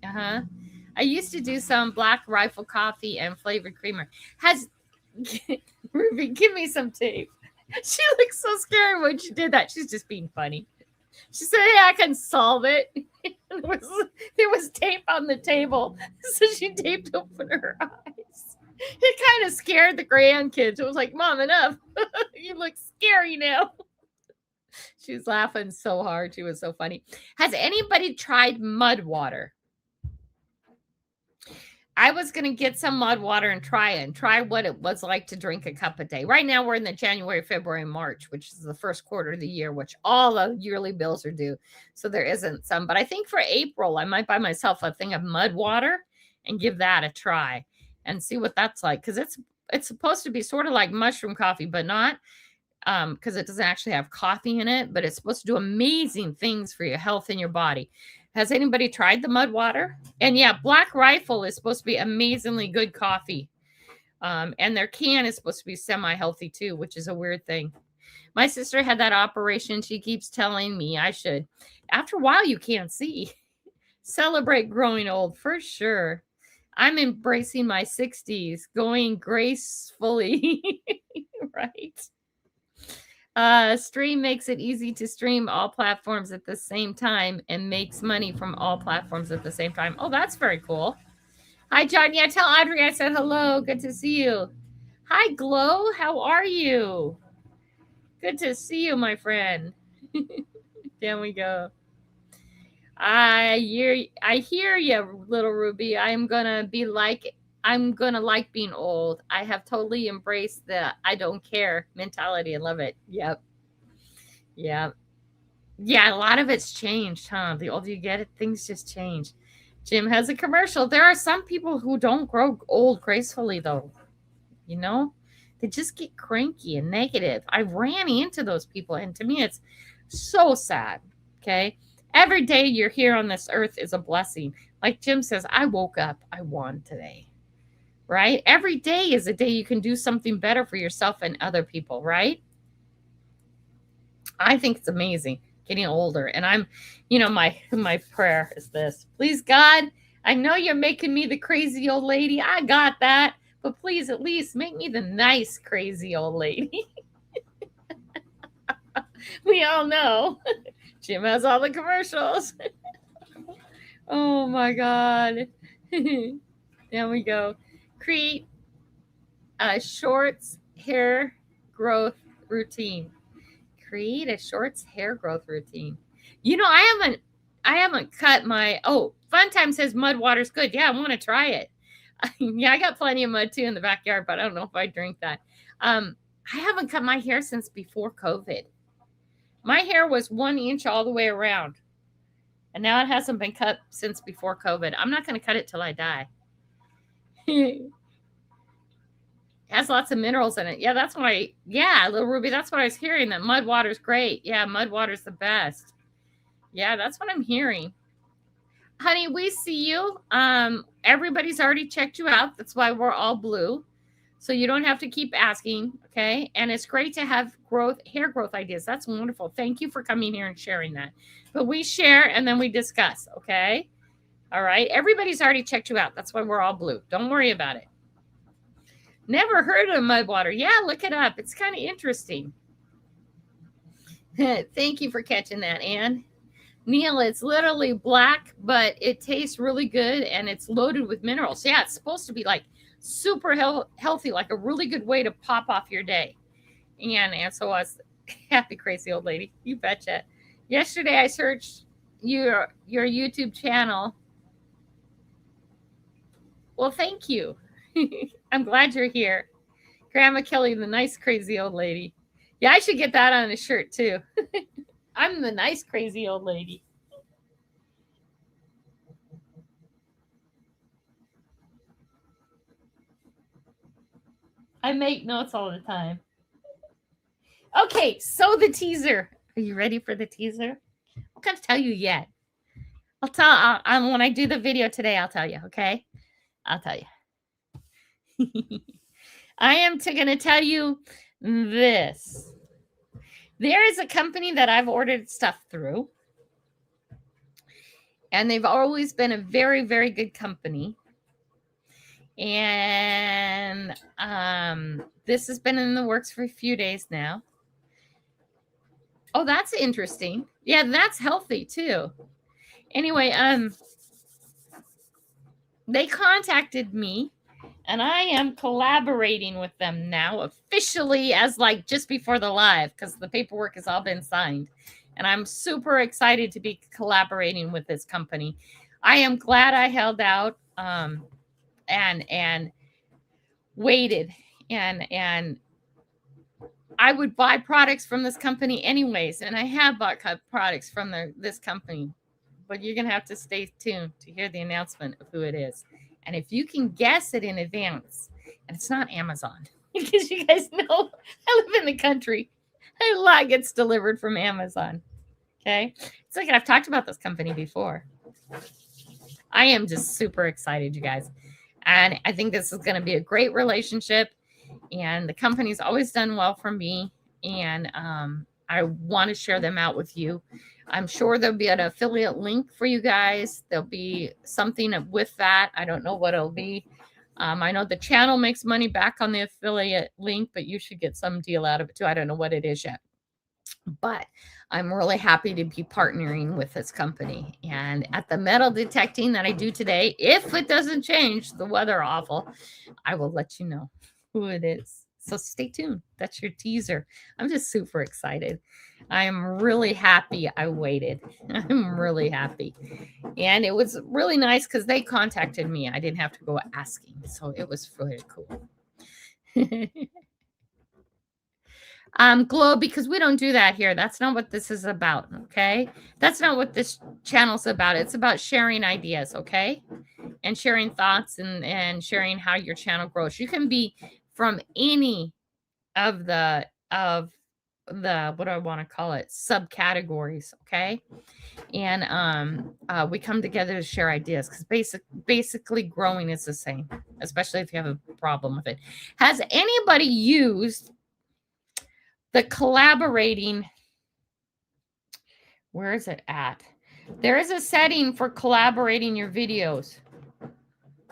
Uh-huh. I used to do some Black Rifle coffee and flavored creamer. Ruby, give me some tape. She looks so scary when she did that. She's just being funny. She said, "Hey, I can solve it." There was tape on the table, so she taped open her eyes. It kind of scared the grandkids. It was like, "Mom, enough. You look scary now." She was laughing so hard. She was so funny. Has anybody tried mud water? I was going to get some mud water and try what it was like to drink a cup a day. Right now, we're in the January, February, March, which is the first quarter of the year, which all the yearly bills are due. So there isn't some. But I think for April, I might buy myself a thing of mud water and give that a try and see what that's like. Because it's supposed to be sort of like mushroom coffee, but not because it doesn't actually have coffee in it. But it's supposed to do amazing things for your health and your body. Has anybody tried the mud water? And yeah, Black Rifle is supposed to be amazingly good coffee. And their can is supposed to be semi-healthy too, which is a weird thing. My sister had that operation. She keeps telling me I should. After a while, you can't see. Celebrate growing old for sure. I'm embracing my 60s, going gracefully. Right. Stream makes it easy to stream all platforms at the same time and makes money from all platforms at the same time. Oh, that's very cool. Hi, John. Yeah, tell Audrey I said hello. Good to see you. Hi, Glow. How are you? Good to see you, my friend. There we go. I hear you, little Ruby. I'm gonna like being old. I have totally embraced the I don't care mentality and love it. Yep. Yeah. Yeah, a lot of it's changed, huh? The older you get, things just change. Jim has a commercial. There are some people who don't grow old gracefully, though. You know? They just get cranky and negative. I ran into those people, and to me, it's so sad. Okay? Every day you're here on this earth is a blessing. Like Jim says, I woke up. I won today. Right? Every day is a day you can do something better for yourself and other people, right? I think it's amazing getting older. And I'm, my prayer is this. Please, God, I know you're making me the crazy old lady. I got that. But please, at least make me the nice, crazy old lady. We all know. Jim has all the commercials. Oh, my God. There we go. Create a shorts hair growth routine. Create a shorts hair growth routine. I haven't cut my. Oh, Fun Time says mud water's good. Yeah, I want to try it. Yeah, I got plenty of mud too in the backyard, but I don't know if I drink that. I haven't cut my hair since before COVID. My hair was 1 inch all the way around, and now it hasn't been cut since before COVID. I'm not going to cut it till I die. It has lots of minerals in it. Yeah, that's why. Yeah, little Ruby, that's what I was hearing, that mud water's great. Yeah, mud water's the best. Yeah, that's what I'm hearing. Honey, we see you. Everybody's already checked you out. That's why we're all blue. So you don't have to keep asking, okay? And it's great to have hair growth ideas. That's wonderful. Thank you for coming here and sharing that. But we share and then we discuss, okay? All right. Everybody's already checked you out. That's why we're all blue. Don't worry about it. Never heard of mud water. Yeah, look it up. It's kind of interesting. Thank you for catching that, Anne. Neil, it's literally black, but it tastes really good and it's loaded with minerals. Yeah, it's supposed to be like super healthy, like a really good way to pop off your day. And so I was happy, crazy old lady. You betcha. Yesterday I searched your YouTube channel. Well, thank you. I'm glad you're here. Grandma Kelly, the nice, crazy old lady. Yeah, I should get that on a shirt too. I'm the nice, crazy old lady. I make notes all the time. Okay, so the teaser. Are you ready for the teaser? I'm not going to tell you yet. I'll tell when I do the video today, I'll tell you, okay? I'll tell you. I am going to tell you this. There is a company that I've ordered stuff through, and they've always been a very, very good company. And this has been in the works for a few days now. Oh, that's interesting. Yeah, that's healthy too. Anyway, they contacted me, and I am collaborating with them now officially as like just before the live, because the paperwork has all been signed. And I'm super excited to be collaborating with this company. I am glad I held out and waited, and I would buy products from this company anyways, and I have bought products from this company. But you're going to have to stay tuned to hear the announcement of who it is. And if you can guess it in advance, and it's not Amazon, because you guys know I live in the country, a lot gets delivered from Amazon. Okay? It's like I've talked about this company before. I am just super excited, you guys. And I think this is going to be a great relationship. And the company's always done well for me. And I want to share them out with you. I'm sure there'll be an affiliate link for you guys. There'll be something with that. I don't know what it'll be. I know the channel makes money back on the affiliate link, but you should get some deal out of it too. I don't know what it is yet. But I'm really happy to be partnering with this company. And at the metal detecting that I do today, if it doesn't change, the weather awful, I will let you know who it is. So stay tuned. That's your teaser. I'm just super excited. I am really happy I waited. I'm really happy. And it was really nice because they contacted me. I didn't have to go asking. So it was really cool. Glow, because we don't do that here. That's not what this is about, okay? That's not what this channel's about. It's about sharing ideas, okay? And sharing thoughts and sharing how your channel grows. You can be from any of the what do I want to call it, subcategories, okay? And we come together to share ideas, because basically growing is the same, especially if you have a problem with it. Has anybody used the collaborating? Where is it at? There is a setting for collaborating your videos.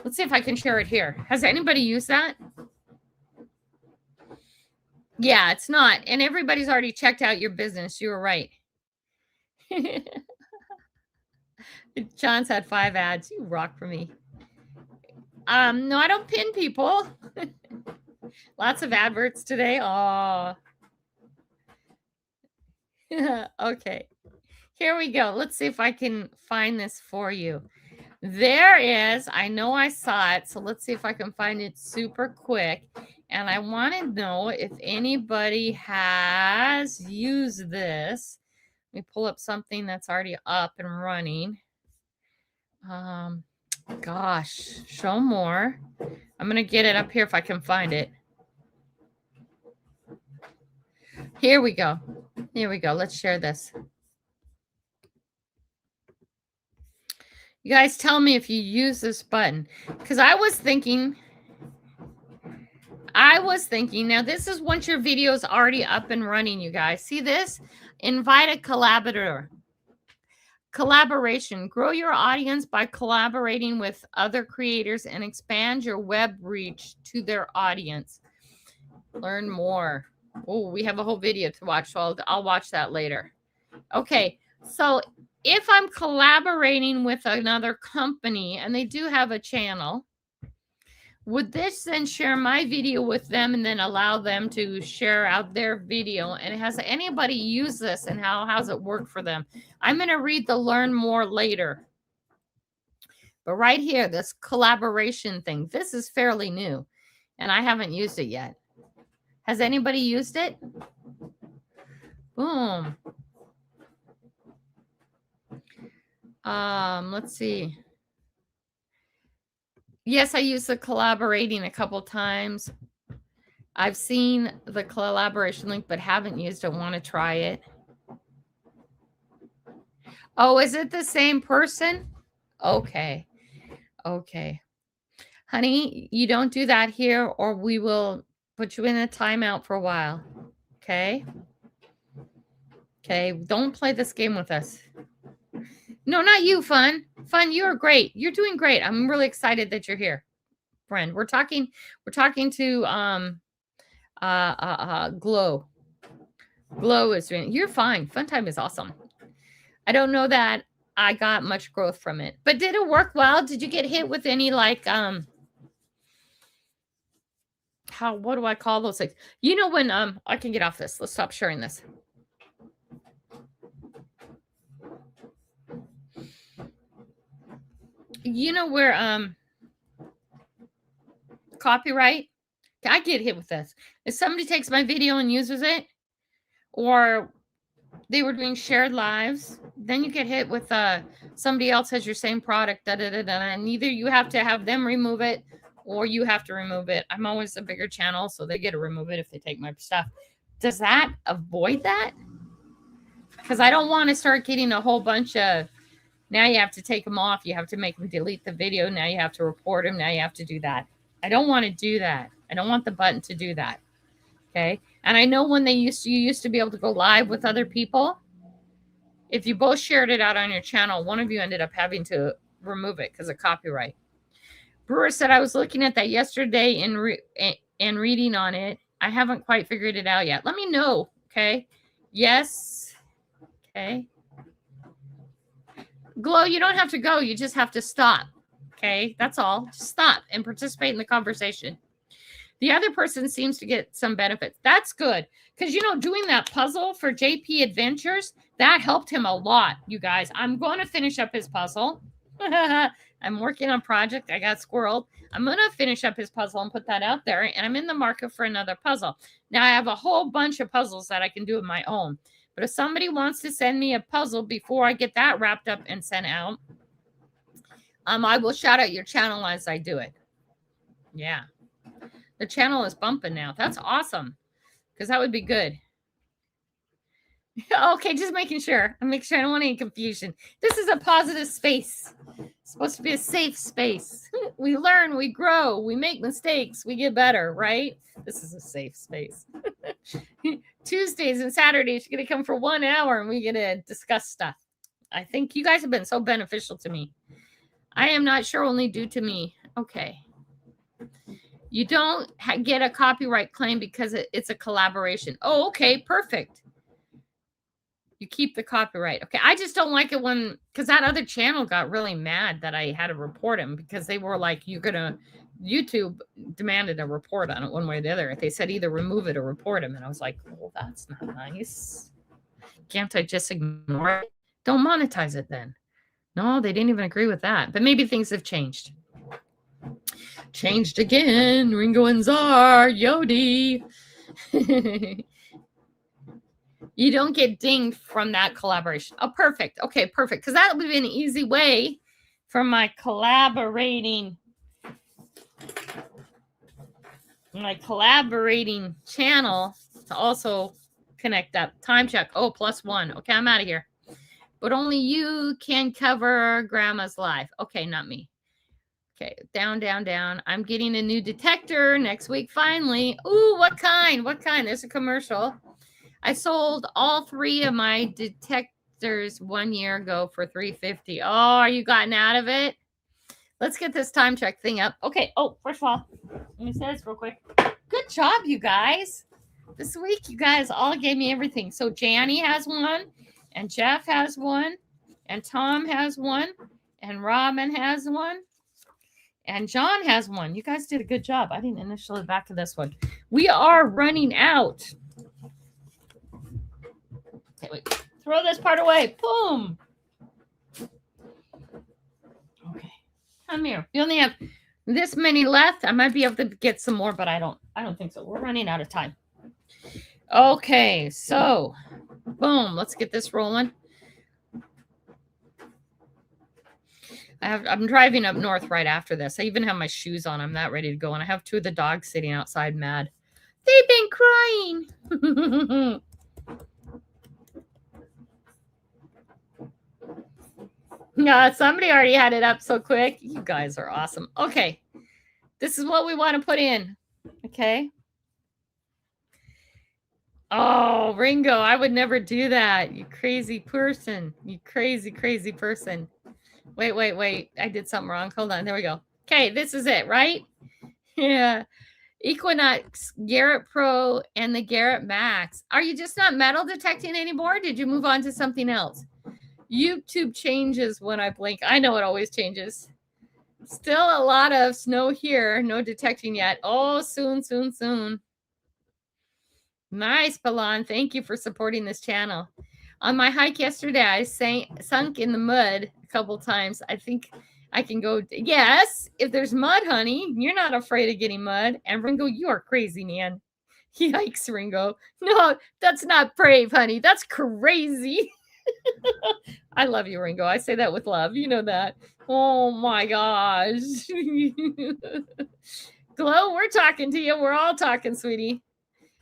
Let's see if I can share it here. Has anybody used that? Yeah, it's not. And everybody's already checked out your business. You were right. John's had 5 ads. You rock for me. No, I don't pin people. Lots of adverts today. Oh. Okay. Here we go. Let's see if I can find this for you. There is. I know I saw it. So let's see if I can find it super quick. And I want to know if anybody has used this. Let me pull up something that's already up and running. Gosh, show more. I'm going to get it up here if I can find it. Here we go. Here we go. Let's share this. You guys tell me if you use this button, because I was thinking, now this is once your video is already up and running, you guys. See this? Invite a collaborator. Collaboration. Grow your audience by collaborating with other creators and expand your web reach to their audience. Learn more. Oh, we have a whole video to watch, so I'll watch that later. Okay, so if I'm collaborating with another company and they do have a channel, would this then share my video with them and then allow them to share out their video? And has anybody used this and how's it work for them? I'm going to read the learn more later. But right here, this collaboration thing, this is fairly new and I haven't used it yet. Has anybody used it? Boom. Let's see. Yes, I used the collaborating a couple times. I've seen the collaboration link, but haven't used it. Want to try it. Oh, is it the same person? Okay. Okay. Honey, you don't do that here or we will put you in a timeout for a while. Okay? Okay, don't play this game with us. No, not you, Fun. Fun, you're great. You're doing great. I'm really excited that you're here. Friend, we're talking to Glow. Glow is doing, you're fine. Fun time is awesome. I don't know that I got much growth from it, but did it work well? Did you get hit with any like what do I call those things? You know when I can get off this. Let's stop sharing this. You know where copyright? I get hit with this. If somebody takes my video and uses it, or they were doing shared lives, then you get hit with somebody else has your same product, and either you have to have them remove it or you have to remove it. I'm always a bigger channel, so they get to remove it if they take my stuff. Does that avoid that? Because I don't want to start getting a whole bunch of, now you have to take them off, you have to make them delete the video, now you have to report them, now you have to do that. I don't want to do that. I don't want the button to do that. Okay. And I know when you used to be able to go live with other people. If you both shared it out on your channel, one of you ended up having to remove it because of copyright. Brewer said, I was looking at that yesterday and reading on it. I haven't quite figured it out yet. Let me know. Okay. Yes. Okay. Glow, you don't have to go. You just have to stop. Okay. That's all. Just stop and participate in the conversation. The other person seems to get some benefits. That's good. Because, doing that puzzle for JP Adventures, that helped him a lot, you guys. I'm going to finish up his puzzle. I'm working on a project. I got squirreled. I'm going to finish up his puzzle and put that out there. And I'm in the market for another puzzle. Now, I have a whole bunch of puzzles that I can do of my own. But if somebody wants to send me a puzzle before I get that wrapped up and sent out, I will shout out your channel as I do it. Yeah. The channel is bumping now. That's awesome. Because that would be good. Okay, just making sure. I'm making sure I don't want any confusion. This is a positive space. It's supposed to be a safe space. We learn, we grow, we make mistakes, we get better, right? This is a safe space. Tuesdays and Saturdays, you're going to come for 1 hour and we get to discuss stuff. I think you guys have been so beneficial to me. I am not sure only due to me. Okay. You don't get a copyright claim because it's a collaboration. Oh, okay, perfect. You keep the copyright. Okay, I just don't like it because that other channel got really mad that I had to report him because they were like, YouTube demanded a report on it one way or the other. They said either remove it or report him. And I was like, well, that's not nice. Can't I just ignore it? Don't monetize it then. No, they didn't even agree with that. But maybe things have changed. Changed again. Ringo and Czar. Yodi. You don't get dinged from that collaboration. Oh, perfect. Okay, perfect. Because that would be an easy way for my collaborating channel to also connect up. Time check. Oh, +1. Okay, I'm out of here. But only you can cover Grandma's life. Okay, not me. Okay, down, down, down. I'm getting a new detector next week, finally. Ooh, what kind? What kind? There's a commercial. I sold all 3 of my sisters 1 year ago for $3.50. Oh, are you gotten out of it? Let's get this time check thing up. Okay. Oh, first of all, let me say this real quick. Good job, you guys. This week, you guys all gave me everything. So Janny has one, and Jeff has one, and Tom has one, and Robin has one, and John has one. You guys did a good job. I didn't initially back to this one. We are running out. Okay, wait. Throw this part away. Boom. Okay. Come here. We only have this many left. I might be able to get some more, but I don't think so. We're running out of time. Okay, so boom. Let's get this rolling. I'm driving up north right after this. I even have my shoes on. I'm not ready to go. And I have 2 of the dogs sitting outside mad. They've been crying. Yeah, somebody already had it up so quick. You guys are awesome. Okay. This is what we want to put in. Okay. Oh, Ringo, I would never do that. You crazy person. You crazy, crazy person. Wait. I did something wrong. Hold on. There we go. Okay, this is it, right? Yeah. Equinox, Garrett Pro, and the Garrett Max. Are you just not metal detecting anymore? Did you move on to something else? YouTube changes when I blink. I know it always changes. Still a lot of snow here. No detecting yet. Oh, soon. Nice, Balan. Thank you for supporting this channel. On my hike yesterday, I sunk in the mud a couple times. I think I can go. Yes, if there's mud, honey, you're not afraid of getting mud. And Ringo, you are crazy, man. Yikes, Ringo. No, that's not brave, honey. That's crazy. I love you, Ringo. I say that with love. You know that. Oh my gosh. Glow, we're talking to you. We're all talking, sweetie.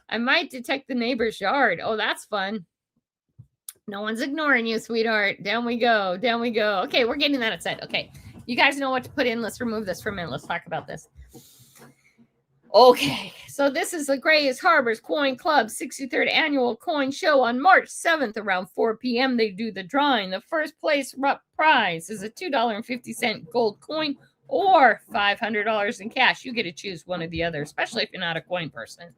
I might detect the neighbor's yard. Oh, that's fun. No one's ignoring you, sweetheart. Down we go. Okay, we're getting that outside. Okay, you guys know what to put in. Let's remove this for a minute. Let's talk about this. Okay, so this is the Grays Harbors Coin Club 63rd Annual Coin Show on March 7th around 4 p.m. They do the drawing. The first place prize is a $2.50 gold coin or $500 in cash. You get to choose one or the other, especially if you're not a coin person.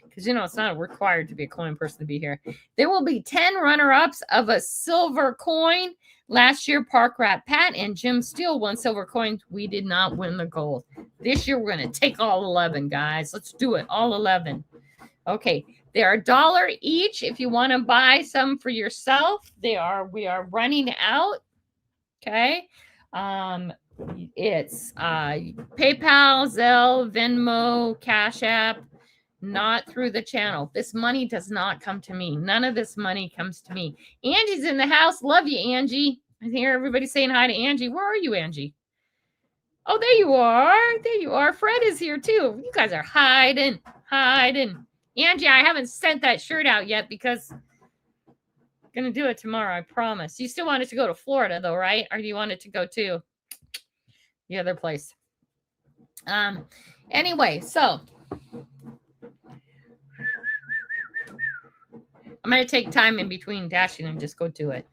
Because, you know, it's not required to be a coin person to be here. There will be 10 runner-ups of a silver coin. Last year, Park Rat Pat and Jim Steele won silver coins. We did not win the gold. This year, we're going to take all 11, guys. Let's do it, all 11. Okay, they are $1 each if you want to buy some for yourself. We are running out. Okay. It's PayPal, Zelle, Venmo, Cash App. Not through the channel. This money does not come to me. None of this money comes to me. Angie's in the house. Love you, Angie. I hear everybody saying hi to Angie. Where are you, Angie? Oh, there you are. Fred is here too. You guys are hiding. Angie, I haven't sent that shirt out yet because I'm going to do it tomorrow. I promise. You still want it to go to Florida though, right? Or do you want it to go to the other place? Anyway, so I'm going to take time in between dashing and just go do it.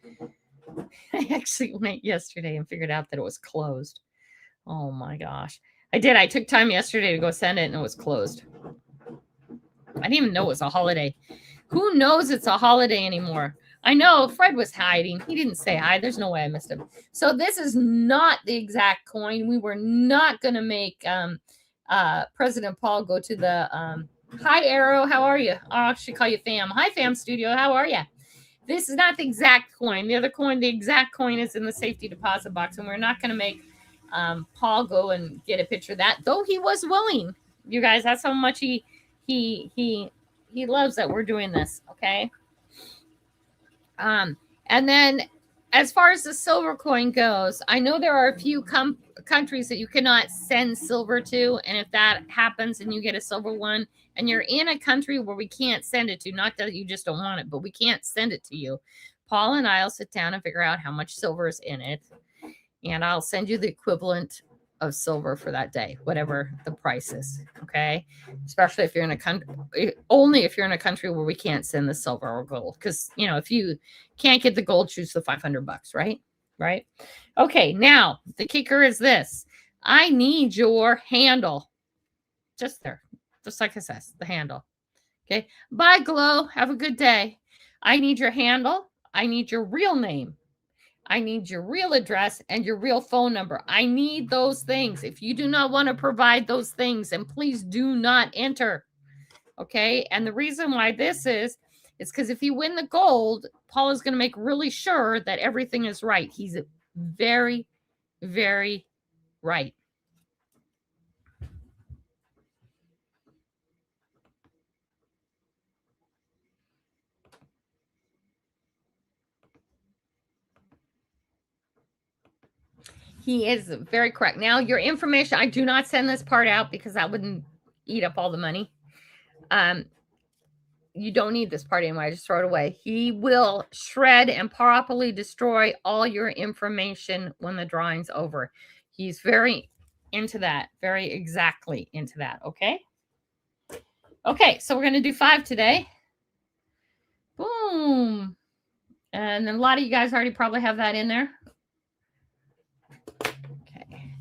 I actually went yesterday and figured out that it was closed. Oh my gosh. I did. I took time yesterday to go send it and it was closed. I didn't even know it was a holiday. Who knows it's a holiday anymore? I know Fred was hiding. He didn't say hi. There's no way I missed him. So this is not the exact coin. We were not going to make President Paul go to the... Hi, Arrow. How are you? I should call you Fam. Hi, Fam Studio. How are you? This is not the exact coin. The other coin, the exact coin is in the safety deposit box, and we're not going to make Paul go and get a picture of that, though he was willing. You guys, that's how much he loves that we're doing this. Okay. And then as far as the silver coin goes, I know there are a few countries that you cannot send silver to, and if that happens and you get a silver one and you're in a country where we can't send it to, not that you just don't want it, but we can't send it to you, Paul and I'll sit down and figure out how much silver is in it, and I'll send you the equivalent of silver for that day, whatever the price is. Okay. Especially if you're in a country, only if you're in a country where we can't send the silver or gold. Because, you know, if you can't get the gold, choose the $500, right? Right. Okay. Now, the kicker is this. I need your handle. Just there. Just like it says, the handle. Okay. Bye, Glow. Have a good day. I need your handle. I need your real name. I need your real address and your real phone number. I need those things. If you do not want to provide those things, and please do not enter. Okay. And the reason why this is because if you win the gold, Paul is going to make really sure that everything is right. He's very, very right. He is very correct. Now, your information, I do not send this part out because that wouldn't eat up all the money. You don't need this part anyway. I just throw it away. He will shred and properly destroy all your information when the drawing's over. He's very into that, very exactly into that. Okay. Okay. So we're going to do 5 today. Boom. And then a lot of you guys already probably have that in there. Okay.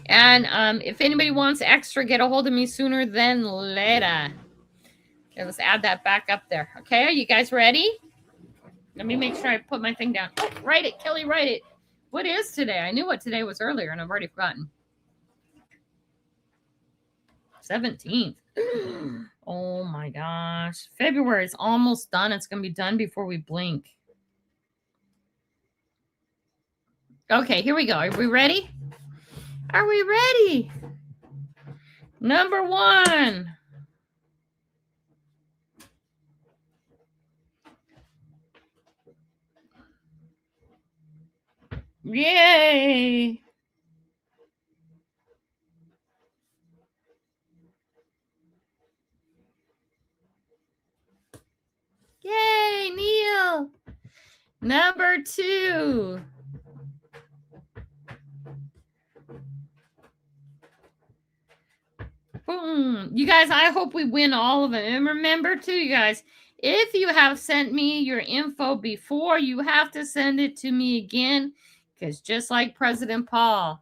And if anybody wants extra, get a hold of me sooner than later. Okay, let's add that back up there. Okay, are you guys ready? Let me make sure I put my thing down. Oh, write it, Kelly, write it. What is today? I knew what today was earlier, and I've already forgotten. 17th. Oh, my gosh. February is almost done. It's going to be done before we blink. Okay, here we go. Are we ready? Are we ready? Number 1. Yay! Yay, Neil! Number 2. Boom. You guys, I hope we win all of them. And remember, too, you guys, if you have sent me your info before, you have to send it to me again. Because just like President Paul,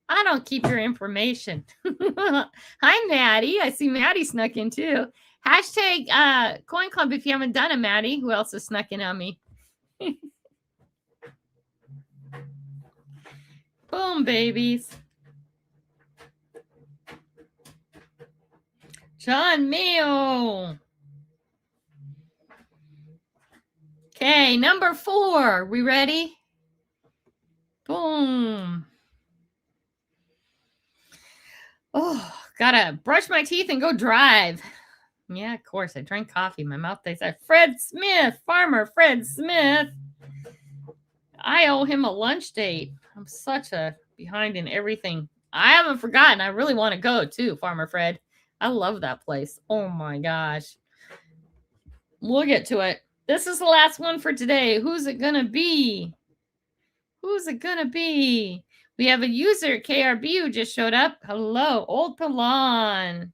I don't keep your information. Hi, Maddie. I see Maddie snuck in, too. Hashtag Coin Club if you haven't done it, Maddie. Who else is snuck in on me? Boom, babies. John Mayo. Okay, number 4. We ready? Boom. Oh, gotta brush my teeth and go drive. Yeah, of course. I drank coffee. My mouth tastes like Fred Smith, Farmer Fred Smith. I owe him a lunch date. I'm such a behind in everything. I haven't forgotten. I really want to go too, Farmer Fred. I love that place. Oh my gosh. We'll get to it. This is the last one for today. Who's it going to be? Who's it going to be? We have a user, KRB, who just showed up. Hello, Old Pilon.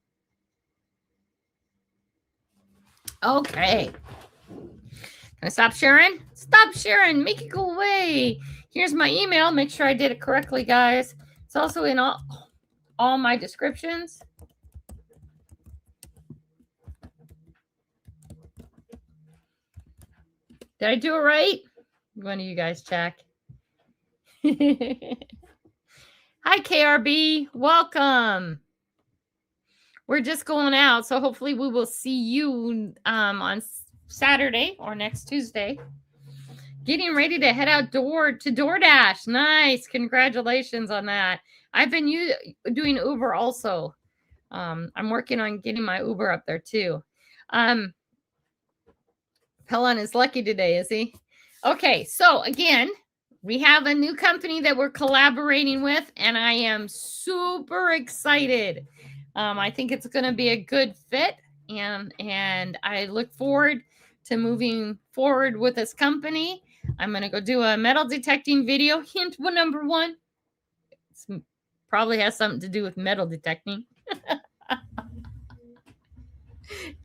Okay. Can I stop sharing? Stop sharing. Make it go away. Here's my email. Make sure I did it correctly, guys. It's also in all my descriptions. Did I do it right? One of you guys check. Hi, KRB. Welcome. We're just going out, so hopefully we will see you on Saturday or next Tuesday. Getting ready to head out to DoorDash. Nice. Congratulations on that. I've been doing Uber also. I'm working on getting my Uber up there too. Pelon is lucky today, is he? Okay, so again, we have a new company that we're collaborating with, and I am super excited. I think it's going to be a good fit, and I look forward to moving forward with this company. I'm going to go do a metal detecting video. Hint number 1. It's Probably has something to do with metal detecting.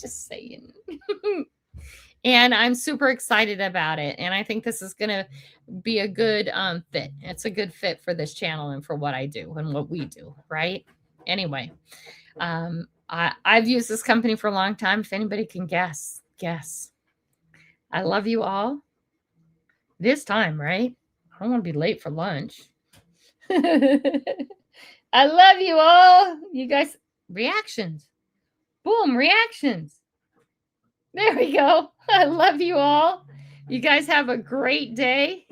Just saying. And I'm super excited about it. And I think this is going to be a good fit. It's a good fit for this channel and for what I do and what we do, right? Anyway, I've used this company for a long time. If anybody can guess. I love you all. It is time, right? I don't want to be late for lunch. I love you all. You guys, reactions. Boom, reactions. There we go. I love you all. You guys have a great day.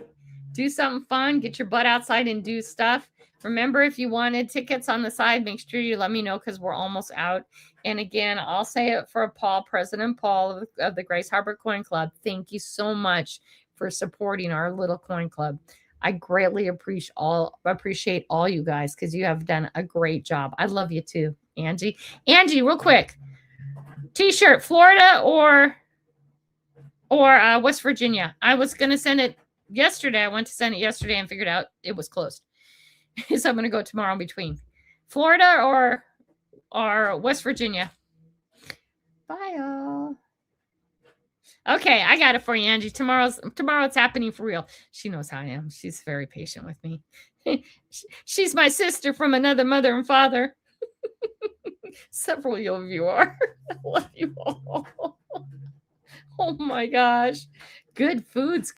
Do something fun. Get your butt outside and do stuff. Remember, if you wanted tickets on the side, make sure you let me know because we're almost out. And again, I'll say it for Paul, President Paul of the Grace Harbor Coin Club. Thank you so much for supporting our little coin club. I greatly appreciate all you guys because you have done a great job. I love you too, Angie. Angie, real quick. T-shirt, Florida or West Virginia. I was going to send it yesterday. I went to send it yesterday and figured out it was closed. So I'm going to go tomorrow in between. Florida or West Virginia. Bye, all. Okay, I got it for you, Angie. Tomorrow it's happening for real. She knows how I am. She's very patient with me. She's my sister from another mother and father. Several of you are. I love you all. Oh my gosh. Good foods.